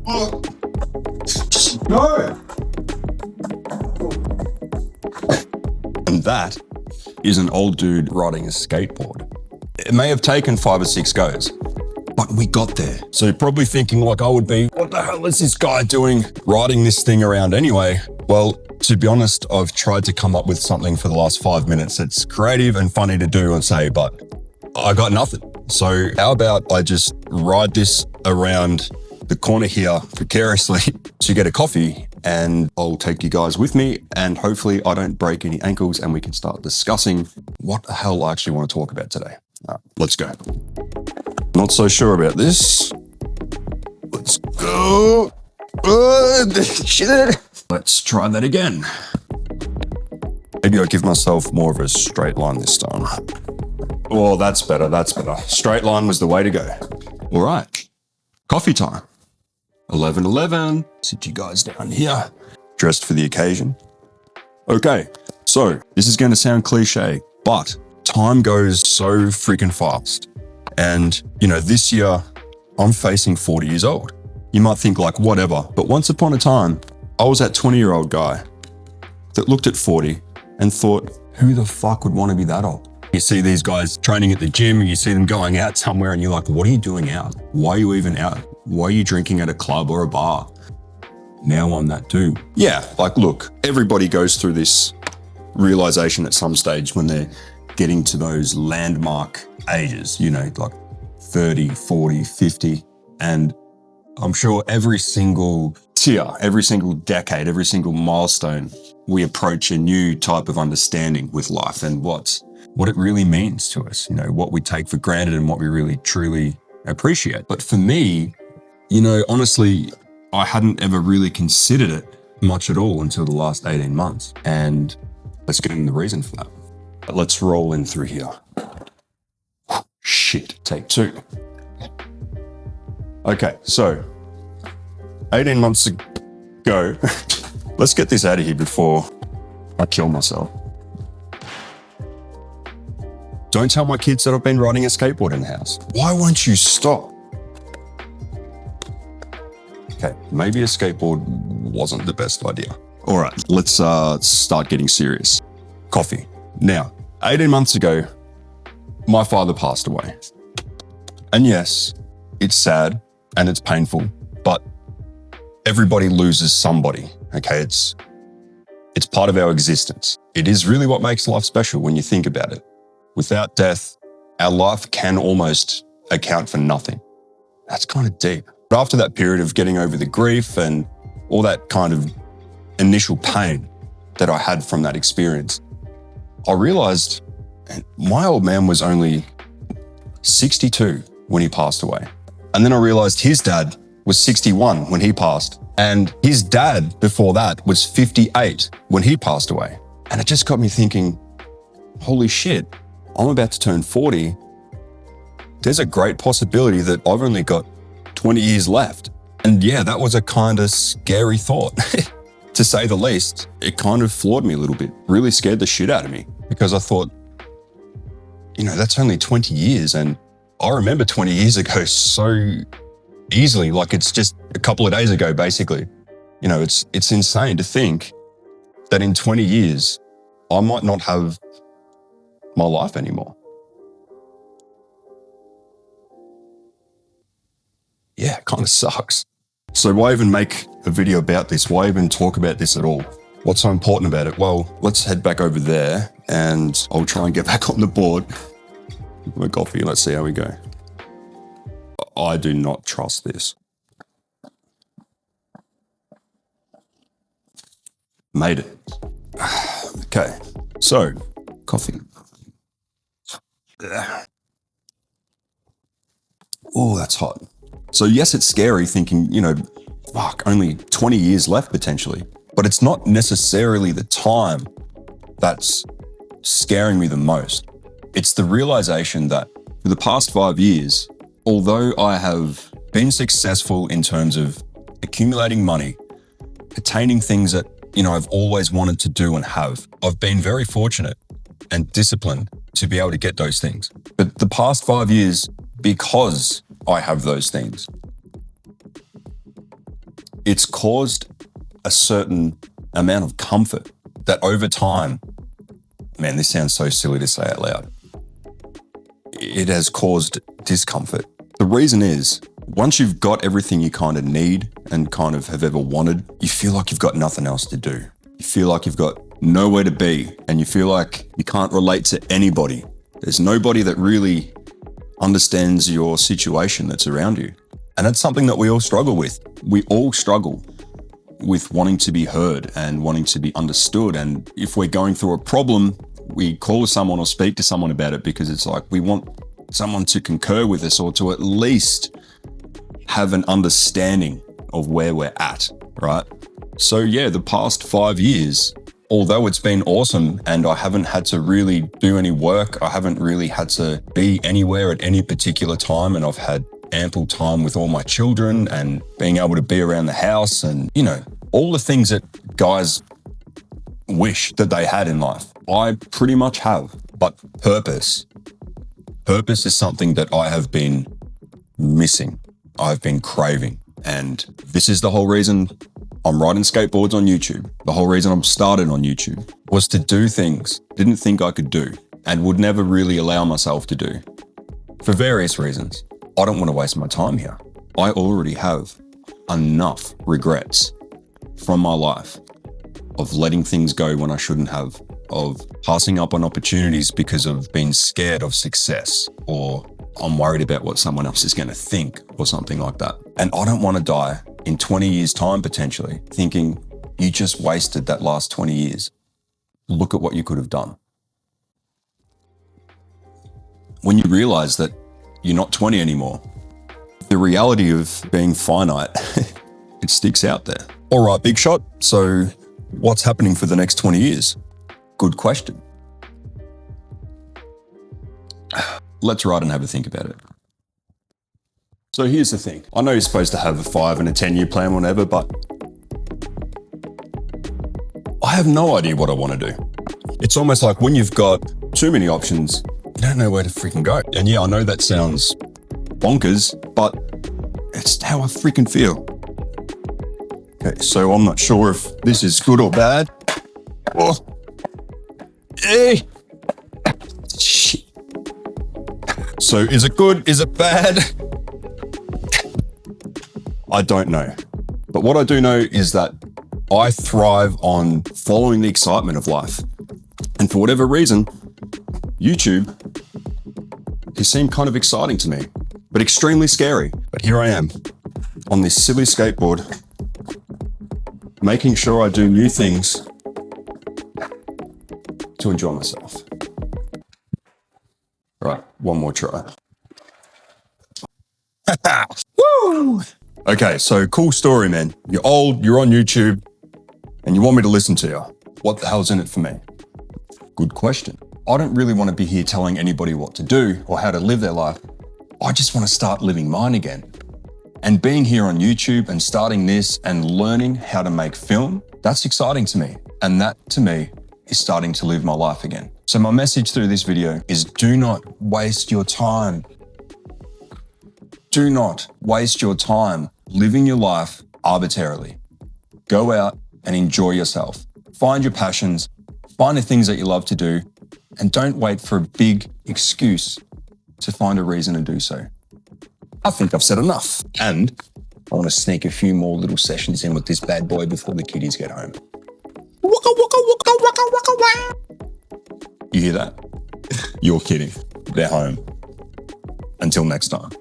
No! And that is an old dude riding a skateboard. It may have taken 5 or 6 goes, but we got there. So you're probably thinking like I would be, what the hell is this guy doing riding this thing around anyway? Well, to be honest, I've tried to come up with something for the last 5 minutes that's creative and funny to do and say, but I got nothing. So how about I just ride this around the corner here precariously to get a coffee, and I'll take you guys with me, and hopefully I don't break any ankles and we can start discussing what the hell I actually want to talk about today. All right, let's go. Not so sure about this. Let's go. Shit. Let's try that again. Maybe I'll give myself more of a straight line this time. Oh, that's better. That's better. Straight line was the way to go. All right. Coffee time. 11:11. Sit you guys down here. Dressed for the occasion. Okay. So this is going to sound cliche, but time goes so freaking fast. And, this year I'm facing 40 years old. You might think like, whatever, but once upon a time, I was that 20-year-old guy that looked at 40 and thought, who the fuck would want to be that old? You see these guys training at the gym and you see them going out somewhere and you're like, what are you doing out? Why are you even out? Why are you drinking at a club or a bar? Now I'm that dude. Yeah, like look, everybody goes through this realization at some stage when they're getting to those landmark ages, like 30, 40, 50. And I'm sure every single tier, every single decade, every single milestone, we approach a new type of understanding with life and what it really means to us, what we take for granted and what we really truly appreciate. But for me, honestly, I hadn't ever really considered it much at all until the last 18 months. And let's get into the reason for that. But let's roll in through here. Shit, take 2. Okay, so 18 months ago, let's get this out of here before I kill myself. Don't tell my kids that I've been riding a skateboard in the house. Why won't you stop? Okay, maybe a skateboard wasn't the best idea. All right, let's start getting serious. Coffee. Now, 18 months ago, my father passed away. And yes, it's sad and it's painful, but everybody loses somebody, okay? It's part of our existence. It is really what makes life special when you think about it. Without death, our life can almost account for nothing. That's kind of deep. But after that period of getting over the grief and all that kind of initial pain that I had from that experience, I realized my old man was only 62 when he passed away. And then I realized his dad was 61 when he passed. And his dad before that was 58 when he passed away. And it just got me thinking, holy shit, I'm about to turn 40. There's a great possibility that I've only got 20 years left. And yeah, that was a kind of scary thought. To say the least. It kind of floored me a little bit, really scared the shit out of me, because I thought, that's only 20 years. And I remember 20 years ago so easily, like it's just a couple of days ago, basically. It's insane to think that in 20 years, I might not have my life anymore. Yeah, it kind of sucks. So why even make a video about this? Why even talk about this at all? What's so important about it? Well, let's head back over there and I'll try and get back on the board. My coffee, let's see how we go. I do not trust this. Made it. Okay, so coffee. Oh, that's hot. So yes, it's scary thinking, fuck, only 20 years left potentially. But it's not necessarily the time that's scaring me the most. It's the realization that for the past 5 years, although I have been successful in terms of accumulating money, attaining things that, I've always wanted to do and have, I've been very fortunate and disciplined to be able to get those things. But the past 5 years, because I have those things, it's caused a certain amount of comfort that over time, man, this sounds so silly to say out loud, it has caused discomfort. The reason is, once you've got everything you kind of need and kind of have ever wanted, you feel like you've got nothing else to do. You feel like you've got nowhere to be, and you feel like you can't relate to anybody. There's nobody that really understands your situation that's around you. And that's something that we all struggle with. We all struggle with wanting to be heard and wanting to be understood. And if we're going through a problem, we call someone or speak to someone about it because it's like we want someone to concur with us or to at least have an understanding of where we're at, right? So yeah, the past 5 years, although it's been awesome and I haven't had to really do any work, I haven't really had to be anywhere at any particular time, and I've had ample time with all my children and being able to be around the house and, you know, all the things that guys wish that they had in life. I pretty much have, but purpose is something that I have been missing. I've been craving. And this is the whole reason I'm riding skateboards on YouTube. The whole reason I'm started on YouTube was to do things didn't think I could do and would never really allow myself to do for various reasons. I don't want to waste my time here. I already have enough regrets from my life of letting things go when I shouldn't have, of passing up on opportunities because of being scared of success, or I'm worried about what someone else is going to think or something like that. And I don't want to die in 20 years' time, potentially, thinking you just wasted that last 20 years. Look at what you could have done. When you realize that you're not 20 anymore, the reality of being finite, it sticks out there. All right, big shot. So what's happening for the next 20 years? Good question. Let's ride and have a think about it. So here's the thing. I know you're supposed to have a 5 and a 10-year plan, whatever, but I have no idea what I want to do. It's almost like when you've got too many options, you don't know where to freaking go. And yeah, I know that sounds bonkers, but it's how I freaking feel. Okay, so I'm not sure if this is good or bad. Oh. Hey. Shit. So is it good? Is it bad? I don't know. But what I do know is that I thrive on following the excitement of life. And for whatever reason, YouTube has seemed kind of exciting to me, but extremely scary. But here I am on this silly skateboard, making sure I do new things to enjoy myself. Right, one more try. Woo! Okay, so cool story, man. You're old, you're on YouTube, and you want me to listen to you. What the hell's in it for me? Good question. I don't really want to be here telling anybody what to do or how to live their life. I just want to start living mine again. And being here on YouTube and starting this and learning how to make film, that's exciting to me. And that, to me, is starting to live my life again. So my message through this video is do not waste your time. Do not waste your time living your life arbitrarily. Go out and enjoy yourself. Find your passions, find the things that you love to do, and don't wait for a big excuse to find a reason to do so. I think I've said enough. And I want to sneak a few more little sessions in with this bad boy before the kiddies get home. Waka, waka, waka, waka, waka, waka. You hear that? You're kidding. They're home. Until next time.